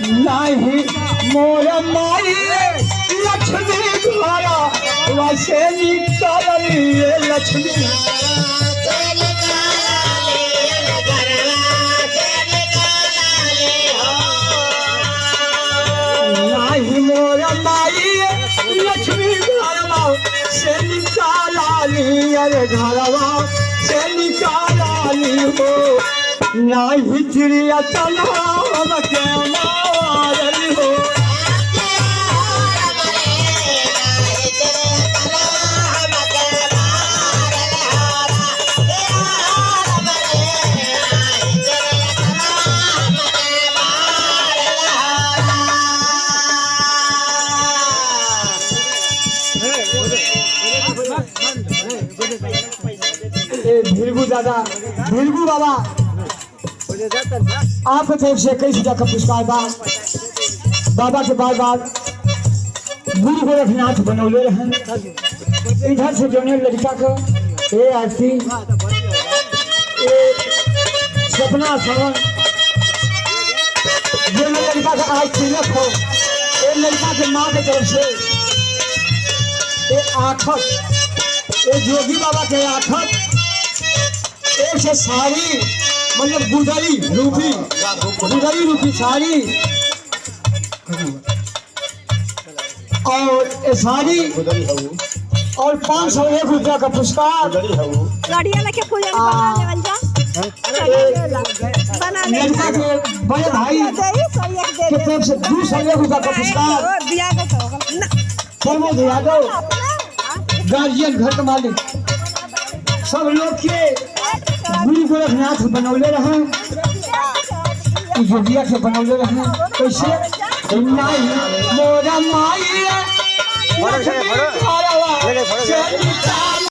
नाही मोर माई लक्ष्मी घरा वैसे निकली लक्ष्मी नाही मोर माई लक्ष्मी घरवा से निकाली अरे घरवा से निकाली हो नाही चिड़िया तलाब के मारली हो भिलगू दादा भिलगू बाबा आपके तरफ से कई का पुरस्कार बाबा के बार बार गुरु गोरखनाथ बनौले रहे इधर से जोने लड़का को ए आरती ए सपना श्रवण जो लड़का का आज तिलक हो ए लड़का के माँ के तरफ से ए आखत ए जोगी बाबा के आखत एक से साड़ी मतलब गुदरी रूपी साड़ी और ये साड़ी और 501 रुपया का पुरस्कार लड़का के बड़े भाई के तरफ से 201 रुपया का पुरस्कार प्रमोद यादव गार्जियन घर के मालिक सब लोग के गुरु गोरखनाथ बनौले रहे जोगिया के बनौले रहे कैसे मोरा माई